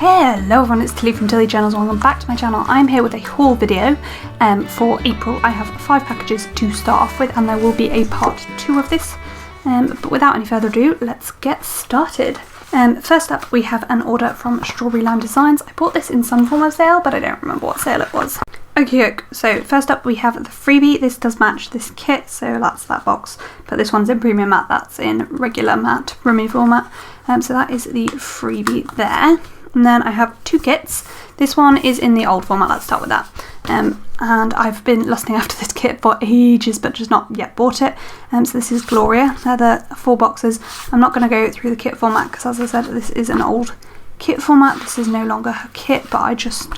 Hello everyone, it's Tilly from Tilly Journals. Welcome back to my channel. I'm here with a haul video for April. I have 5 packages to start off with and there will be a part 2 of this. But without any further ado, let's get started. First up we have an order from Strawberry Lime Designs. I bought this in some form of sale, but I don't remember what sale it was. Okay, so first up we have the freebie. This does match this kit, so that's that box, but this one's in premium matte, that's in regular matte removal matte. So that is the freebie there. And then I have 2 kits. This one is in the old format, let's start with that. And I've been lusting after this kit for ages, but just not yet bought it. So this is Gloria. They're the 4 boxes. I'm not going to go through the kit format because, as I said, this is an old kit format. This is no longer her kit, but I just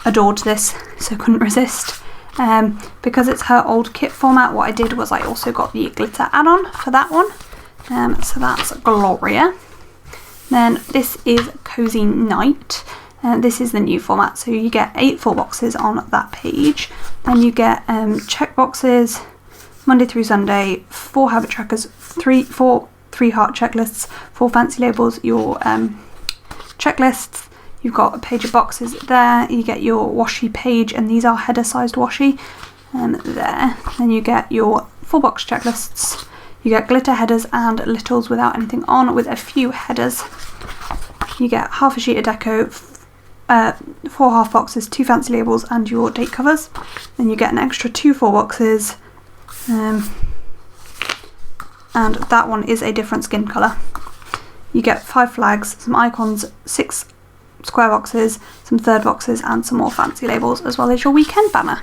adored this, so couldn't resist. Because it's her old kit format, what I did was I also got the glitter add-on for that one. So that's Gloria. Then this is Cozy Night. This is the new format, so you get 8 full boxes on that page. Then you get check boxes, Monday through Sunday, 4 habit trackers, 3 heart checklists, 4 fancy labels, your checklists. You've got a page of boxes there. You get your washi page, and these are header sized washi there. Then you get your full box checklists. You get glitter headers and littles without anything on, with a few headers. You get half a sheet of deco, 4 half boxes, 2 fancy labels and your date covers. Then you get an extra 2 full boxes, and that one is a different skin colour. You get 5 flags, some icons, 6 square boxes, some third boxes and some more fancy labels, as well as your weekend banner.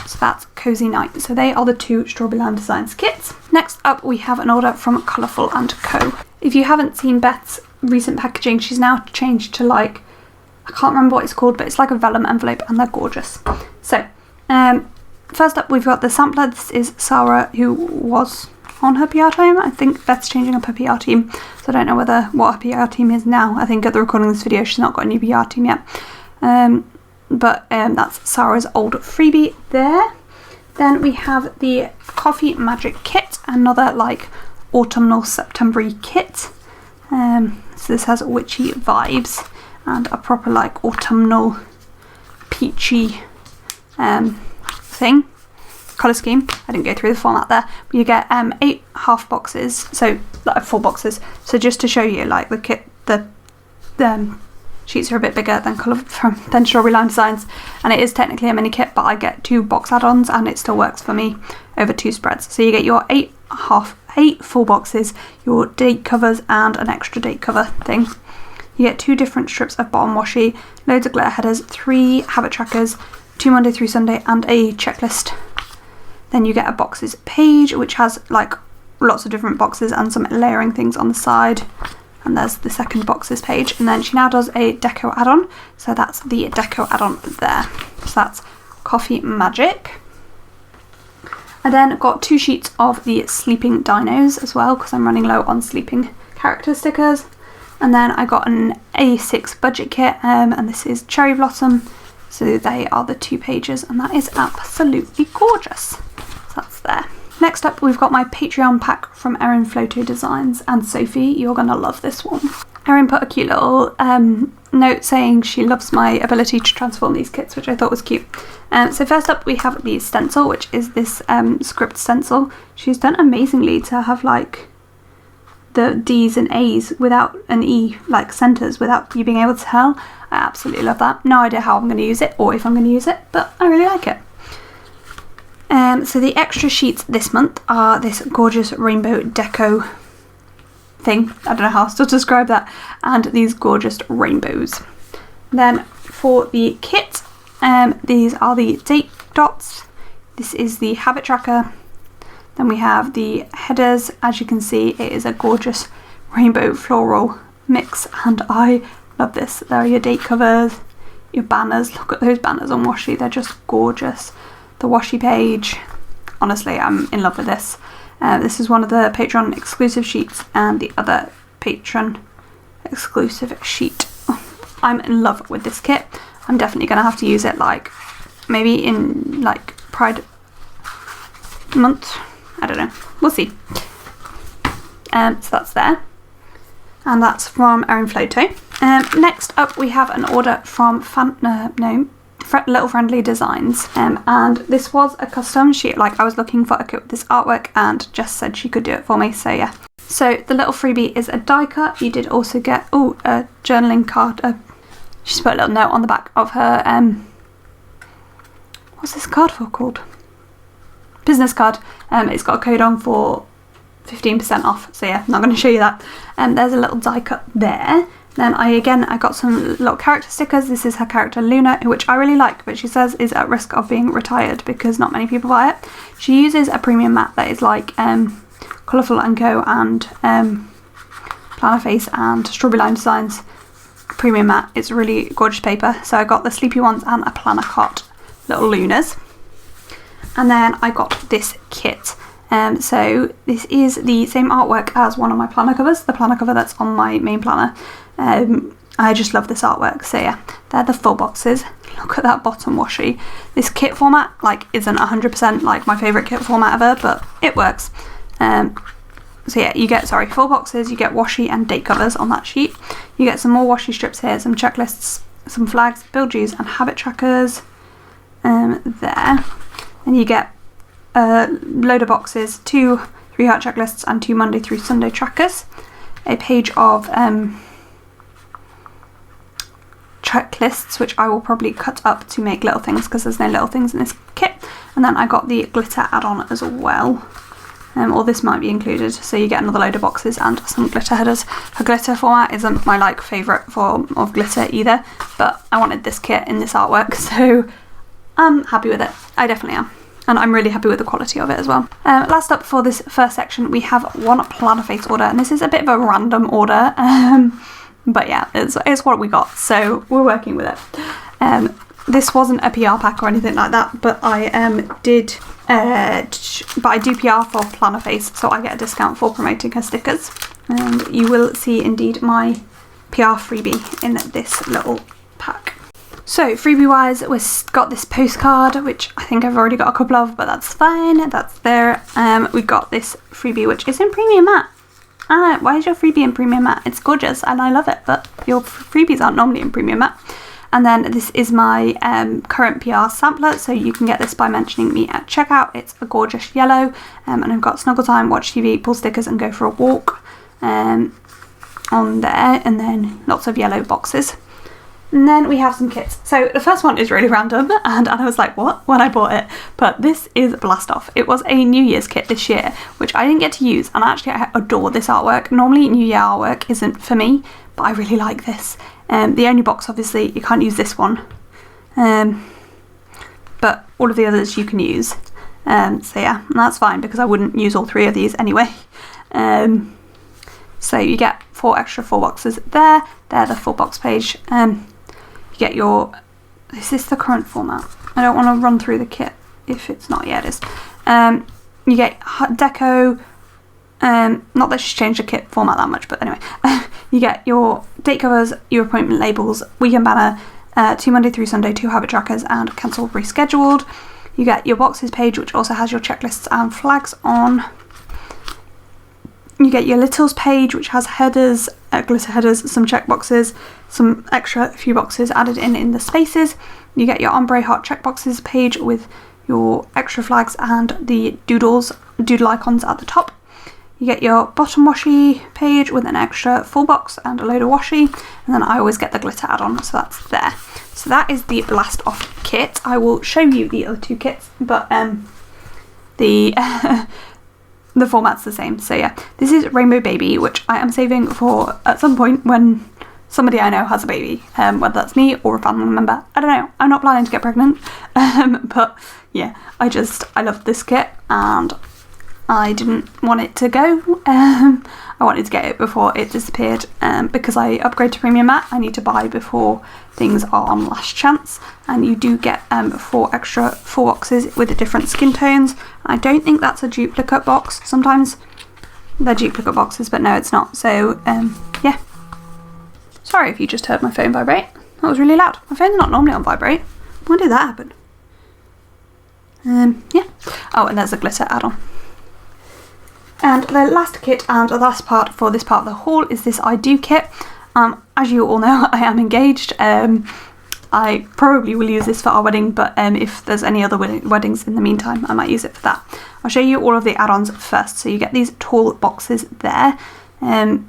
So that's Cozy Night. So they are the 2 Strawberry Lime Designs kits. Next up we have an order from Colourful & Co. If you haven't seen Beth's recent packaging, she's now changed to, like, I can't remember what it's called, but it's like a vellum envelope and they're gorgeous. So first up we've got the sampler. This is Sarah, who was on her PR team. I think Beth's changing up her PR team, so I don't know what her PR team is now. I think at the recording of this video she's not got a new PR team yet. But that's Sarah's old freebie there. Then we have the Coffee Magic Kit, another like autumnal September-y kit. So this has witchy vibes and a proper like autumnal peachy thing. Colour scheme. I didn't go through the format there, but you get 8 half boxes, so like 4 boxes. So just to show you, like the kit, the sheets are a bit bigger than Strawberry Lime Designs, and it is technically a mini kit, but I get 2 box add-ons and it still works for me over 2 spreads. So you get your 8 full boxes, your date covers and an extra date cover thing. You get 2 different strips of bottom washi, loads of glitter headers, 3 habit trackers, 2 Monday through Sunday and a checklist. Then you get a boxes page, which has like lots of different boxes and some layering things on the side. And there's the second boxes page. And then she now does a deco add-on. So that's the deco add-on there. So that's Coffee Magic. I then got 2 sheets of the sleeping dinos as well, because I'm running low on sleeping character stickers. And then I got an A6 budget kit, and this is Cherry Blossom. So they are the 2 pages, and that is absolutely gorgeous. So that's there. Next up we've got my Patreon pack from Erin, Floto Designs, and Sophie. You're going to love this one. Erin put a cute little note saying she loves my ability to transform these kits, which I thought was cute. So first up we have the stencil, which is this script stencil. She's done amazingly to have like the D's and A's without an E, like centres, without you being able to tell. I absolutely love that. No idea how I'm going to use it or if I'm going to use it, but I really like it. So the extra sheets this month are this gorgeous rainbow deco thing. I don't know how else to describe that. And these gorgeous rainbows. Then for the kit, these are the date dots. This is the habit tracker. Then we have the headers. As you can see, it is a gorgeous rainbow floral mix and I love this. There are your date covers, your banners. Look at those banners on washi, they're just gorgeous. The washi page, honestly I'm in love with this. This is one of the Patreon exclusive sheets and the other Patreon exclusive sheet. I'm in love with this kit. I'm definitely going to have to use it like maybe in like Pride month. I don't know, we'll see. So that's there. And that's from Erin Floto. Next up we have an order from Little Friendly Designs, and this was a custom. I was looking for a kit with this artwork and Jess said she could do it for me, so yeah. So the little freebie is a die cut. You did also get a journaling card. She's put a little note on the back of her what's this card for called? Business card. It's got a code on for 15% off, so yeah, I'm not going to show you that. There's a little die cut there. Then I got some little character stickers. This is her character Luna, which I really like, but she says is at risk of being retired because not many people buy it. She uses a premium mat that is like Colourful & Co. and Plannerface and Strawberry Line Designs premium mat. It's really gorgeous paper. So I got the sleepy ones and a planner cot little Lunas. And then I got this kit. So this is the same artwork as one of my planner covers, the planner cover that's on my main planner. I just love this artwork, so yeah, they're the full boxes. Look at that bottom washi. This kit format isn't 100% like my favourite kit format ever, but it works. So yeah, you get, full boxes, you get washi and date covers on that sheet. You get some more washi strips here, some checklists, some flags, build dues and habit trackers there. And you get a load of boxes, 2 3-heart checklists and 2 Monday through Sunday trackers, a page of checklists, which I will probably cut up to make little things because there's no little things in this kit. And then I got the glitter add-on as well, or this might be included, so you get another load of boxes and some glitter headers. Her glitter format isn't my favourite form of glitter either, but I wanted this kit in this artwork, so I'm happy with it. I definitely am. And I'm really happy with the quality of it as well. Last up for this first section, we have one Plannerface order, and this is a bit of a random order, but yeah, it's what we got, so we're working with it. This wasn't a PR pack or anything like that, but I do PR for Plannerface, so I get a discount for promoting her stickers. And you will see indeed my PR freebie in this little pack. So freebie wise, we've got this postcard, which I think I've already got a couple of, but that's fine, that's there. We got this freebie, which is in premium matte. Why is your freebie in premium matte? It's gorgeous and I love it, but your freebies aren't normally in premium matte. And then this is my current PR sampler, so you can get this by mentioning me at checkout. It's a gorgeous yellow, and I've got Snuggle Time, Watch TV, Pull Stickers and Go for a Walk on there, and then lots of yellow boxes. And then we have some kits. So the first one is really random, and I was like, what? When I bought it. But this is Blast Off. It was a New Year's kit this year, which I didn't get to use, and actually I adore this artwork. Normally New Year artwork isn't for me, but I really like this. The only box, obviously, you can't use this one. But all of the others you can use. So yeah, and that's fine because I wouldn't use all 3 of these anyway. So you get 4 extra full boxes there. They're the full box page. You get your, is this the current format? I don't want to run through the kit if it's not yet. It is. You get deco, not that she's changed the kit format that much, but anyway. You get your date covers, your appointment labels, weekend banner, 2 Monday through Sunday, 2 habit trackers and cancelled rescheduled. You get your boxes page, which also has your checklists and flags on. You get your littles page, which has headers, glitter headers, some check boxes, some extra few boxes added in the spaces. You get your ombre heart check boxes page with your extra flags and the doodle icons at the top. You get your bottom washi page with an extra full box and a load of washi, and then I always get the glitter add-on, so that's there. So that is the Blast Off kit. I will show you the other 2 kits, but the format's the same. So yeah, this is Rainbow Baby, which I am saving for at some point when somebody I know has a baby, whether that's me or a family member. I don't know, I'm not planning to get pregnant, but yeah, I love this kit and I didn't want it to go. I wanted to get it before it disappeared, because I upgrade to premium matte. I need to buy before things are on last chance, and you do get 4 extra full boxes with the different skin tones. I don't think that's a duplicate box. Sometimes they're duplicate boxes, but no, it's not. So yeah, sorry if you just heard my phone vibrate. That was really loud. My phone's not normally on vibrate. Why did that happen? Yeah. Oh, and there's a glitter add-on. And the last kit and the last part for this part of the haul is this I Do kit. As you all know, I am engaged. I probably will use this for our wedding, but if there's any other weddings in the meantime, I might use it for that. I'll show you all of the add-ons first. So you get these tall boxes there. To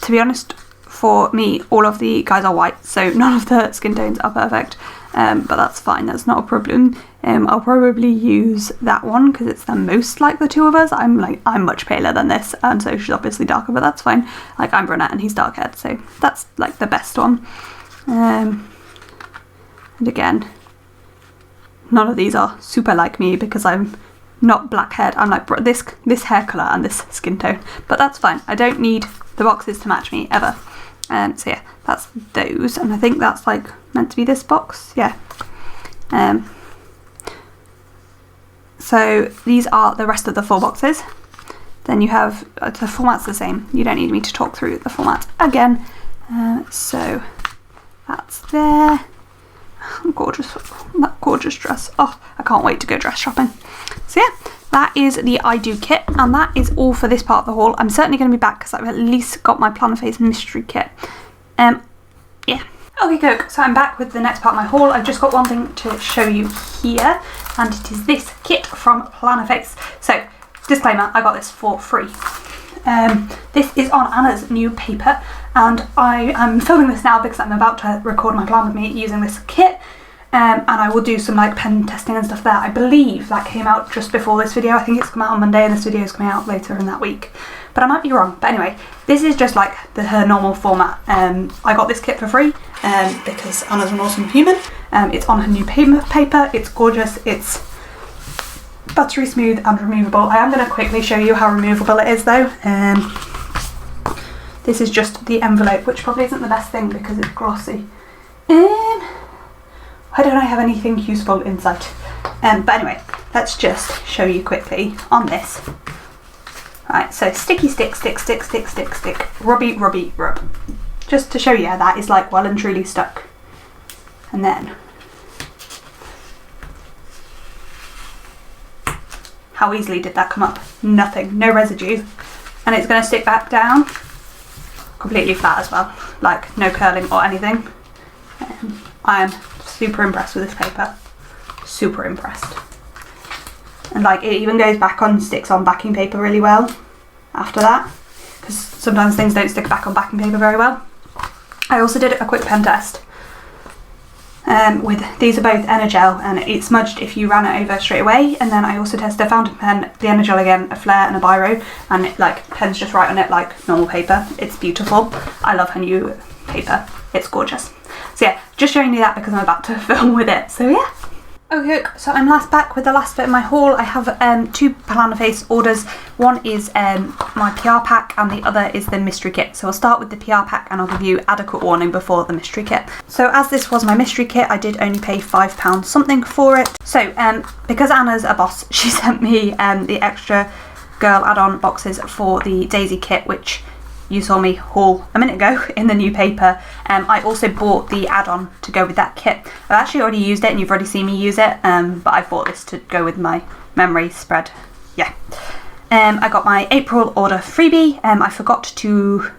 be honest, for me, all of the guys are white, so none of the skin tones are perfect, but that's fine, that's not a problem. I'll probably use that one because it's the most like the two of us. I'm much paler than this, and so she's obviously darker, but that's fine. Like, I'm brunette and he's dark haired, so that's like the best one. And again, none of these are super like me because I'm not black haired. I'm like this hair colour and this skin tone, but that's fine. I don't need the boxes to match me ever. So yeah, that's those, and I think that's like meant to be this box, yeah. So these are the rest of the 4 boxes. Then you have, the format's the same, you don't need me to talk through the format again. So that's there. Gorgeous, that gorgeous dress. Oh, I can't wait to go dress shopping. So yeah, that is the I Do kit, and that is all for this part of the haul. I'm certainly going to be back because I've at least got my Plannerface mystery kit. Yeah. Okay, Coke, so I'm back with the next part of my haul. I've just got one thing to show you here, and it is this kit from Plannerface. So, disclaimer, I got this for free. This is on Anna's new paper, and I am filming this now because I'm about to record my plan with me using this kit. And I will do some like pen testing and stuff there. I believe that came out just before this video. I think it's come out on Monday and this video is coming out later in that week. But I might be wrong. But anyway, this is just like her normal format. I got this kit for free because Anna's an awesome human. It's on her new paper. It's gorgeous. It's buttery smooth and removable. I am going to quickly show you how removable it is though. This is just the envelope, which probably isn't the best thing because it's glossy. Why don't I have anything useful inside? But anyway, let's just show you quickly on this. Right, so sticky stick, stick, stick, stick, stick, stick, rubby, rubby, rub. Just to show you that is like well and truly stuck. And then, how easily did that come up? Nothing, no residue. And it's going to stick back down completely flat as well, like no curling or anything. I am super impressed with this paper, super impressed. And like it even goes back on, sticks on backing paper really well after that, because sometimes things don't stick back on backing paper very well. I also did a quick pen test with, these are both Energel, and it smudged if you ran it over straight away, and then I also tested a fountain pen, the Energel again, a flare and a biro, and it like pens just right on it like normal paper. It's beautiful. I love her new paper, it's gorgeous. So yeah, just showing you that because I'm about to film with it, so yeah. Okay, so I'm back with the last bit of my haul. I have 2 Plannerface orders. One is my PR pack and the other is the mystery kit. So I'll start with the PR pack and I'll give you adequate warning before the mystery kit. So as this was my mystery kit, I did only pay £5 something for it. So because Anna's a boss, she sent me the extra girl add-on boxes for the Daisy kit, which you saw me haul a minute ago in the new paper. I also bought the add-on to go with that kit. I've actually already used it and you've already seen me use it, but I bought this to go with my memory spread. Yeah. I got my April order freebie. I forgot to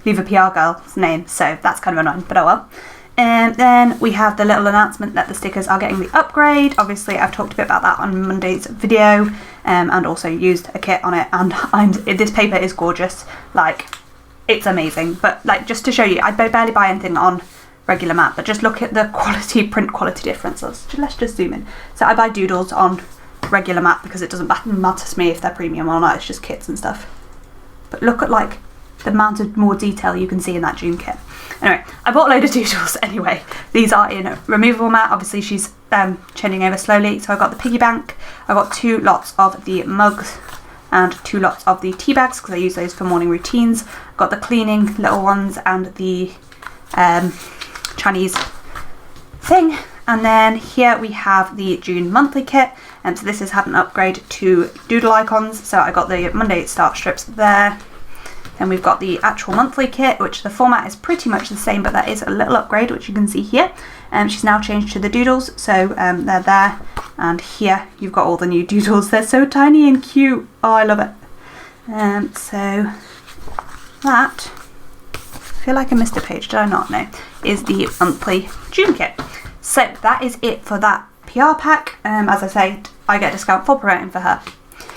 leave a PR girl's name, so that's kind of annoying, but oh well. And then we have the little announcement that the stickers are getting the upgrade. Obviously I've talked a bit about that on Monday's video, and also used a kit on it, and this paper is gorgeous. Like, it's amazing. But like, just to show you, I barely buy anything on regular matte, but just look at the quality, print quality differences. Let's just zoom in. So I buy doodles on regular matte because it doesn't matter to me if they're premium or not, it's just kits and stuff. But look at like the amount of more detail you can see in that June kit. Anyway, I bought a load of doodles anyway. These are in removable matte. Obviously she's changing over slowly. So I got the piggy bank, I got 2 lots of the mugs and 2 lots of the tea bags because I use those for morning routines. Got the cleaning little ones and the Chinese thing. And then here we have the June monthly kit, and so this has had an upgrade to doodle icons. So I got the Monday start strips there. Then we've got the actual monthly kit, which the format is pretty much the same, but there is a little upgrade, which you can see here. She's now changed to the doodles, so they're there. And here you've got all the new doodles. They're so tiny and cute. Oh, I love it. So that feel like I missed a page, did I not? No, is the monthly June kit. So that is it for that PR pack. As I say, I get a discount for promoting for her.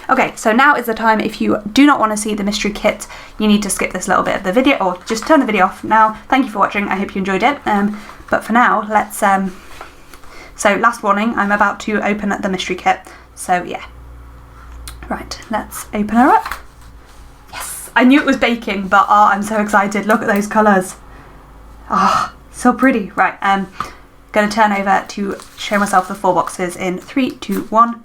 Okay, so now is the time. If you do not want to see the mystery kit, you need to skip this little bit of the video, or just turn the video off now. Thank you for watching. I hope you enjoyed it. But for now, let's so last warning, I'm about to open the mystery kit. So yeah. Right, let's open her up. Yes, I knew it was baking, but oh, I'm so excited. Look at those colours. Oh, so pretty. Right, gonna turn over to show myself the 4 boxes in 3, 2, 1.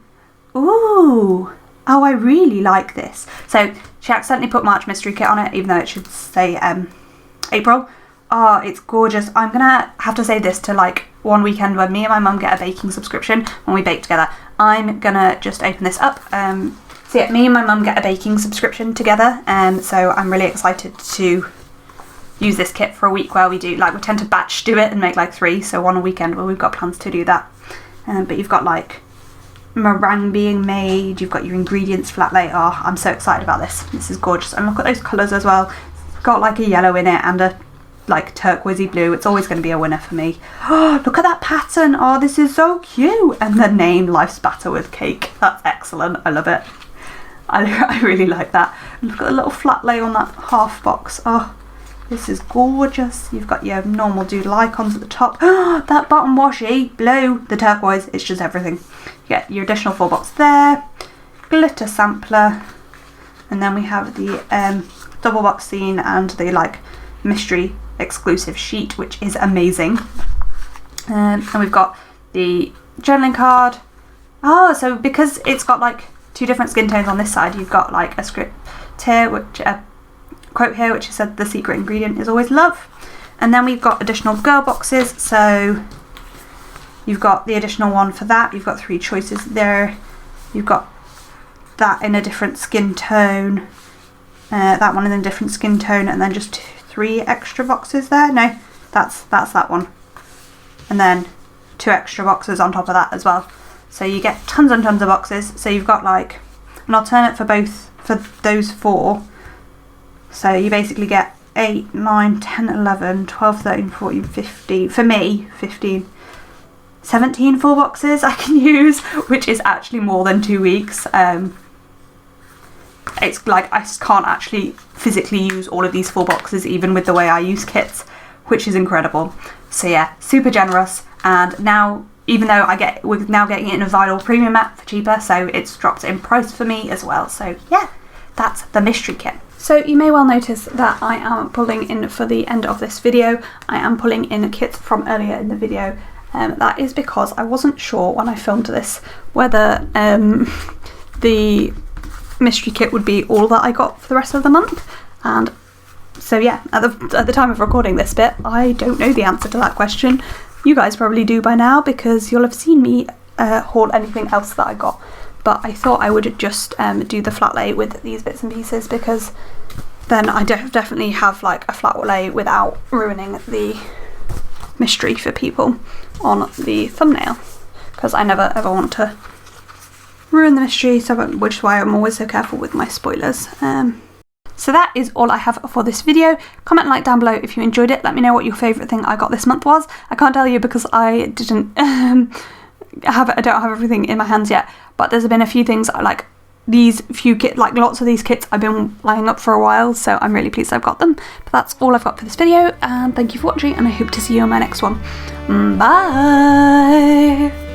Ooh. Oh, I really like this. So she accidentally put March mystery kit on it, even though it should say April. Oh, it's gorgeous. I'm gonna have to say this to like one weekend when me and my mum get a baking subscription when we bake together. I'm gonna just open this up. So yeah, me and my mum get a baking subscription together, so I'm really excited to use this kit for a week where we do, like, we tend to batch do it and make like 3, so on a weekend where we've got plans to do that. But you've got like meringue being made, you've got your ingredients flat layer. Oh, I'm so excited about this. This is gorgeous. And look at those colours as well. It's got like a yellow in it and a like turquoisey blue. It's always going to be a winner for me. Oh, look at that pattern. Oh, this is so cute. And the name, Life's Batter with Cake. That's excellent. I love it. I really like that. Look at the little flat lay on that half box. Oh, this is gorgeous. You've got your normal doodle icons at the top. Oh, that bottom washi, blue, the turquoise, it's just everything. You get your additional 4 box there, glitter sampler, and then we have the double box scene and the like mystery exclusive sheet, which is amazing. And we've got the journaling card. Oh, so because it's got like 2 different skin tones on this side, you've got like a script here, which quote here which said the secret ingredient is always love. And then we've got additional girl boxes, so you've got the additional one for that. You've got 3 choices there. You've got that in a different skin tone, that one in a different skin tone, and then just 3 extra boxes there. No, that's that one, and then 2 extra boxes on top of that as well. So you get tons and tons of boxes. So you've got like an alternate for both, for those 4. So you basically get 8, 9, 10, 11, 12, 13, 14, 15, for me, 15, 17 4 boxes I can use, which is actually more than 2 weeks. It's like I just can't actually physically use all of these 4 boxes, even with the way I use kits, which is incredible. So yeah, super generous. And now, even though we're now getting it in a vinyl premium mat for cheaper, so it's dropped in price for me as well. So yeah, that's the mystery kit. So you may well notice that I am pulling in for the end of this video. I am pulling in kits from earlier in the video. That is because I wasn't sure when I filmed this whether the mystery kit would be all that I got for the rest of the month. And so yeah, at the time of recording this bit, I don't know the answer to that question. You guys probably do by now because you'll have seen me haul anything else that I got. But I thought I would just do the flat lay with these bits and pieces, because then I definitely have like a flat lay without ruining the mystery for people on the thumbnail, because I never ever want to ruin the mystery, so which is why I'm always so careful with my spoilers. So that is all I have for this video. Comment and like down below if you enjoyed it. Let me know what your favourite thing I got this month was. I can't tell you because I didn't I don't have everything in my hands yet, but there's been a few things like these few like lots of these kits I've been lining up for a while, so I'm really pleased I've got them. But that's all I've got for this video, and thank you for watching, and I hope to see you on my next one. Bye!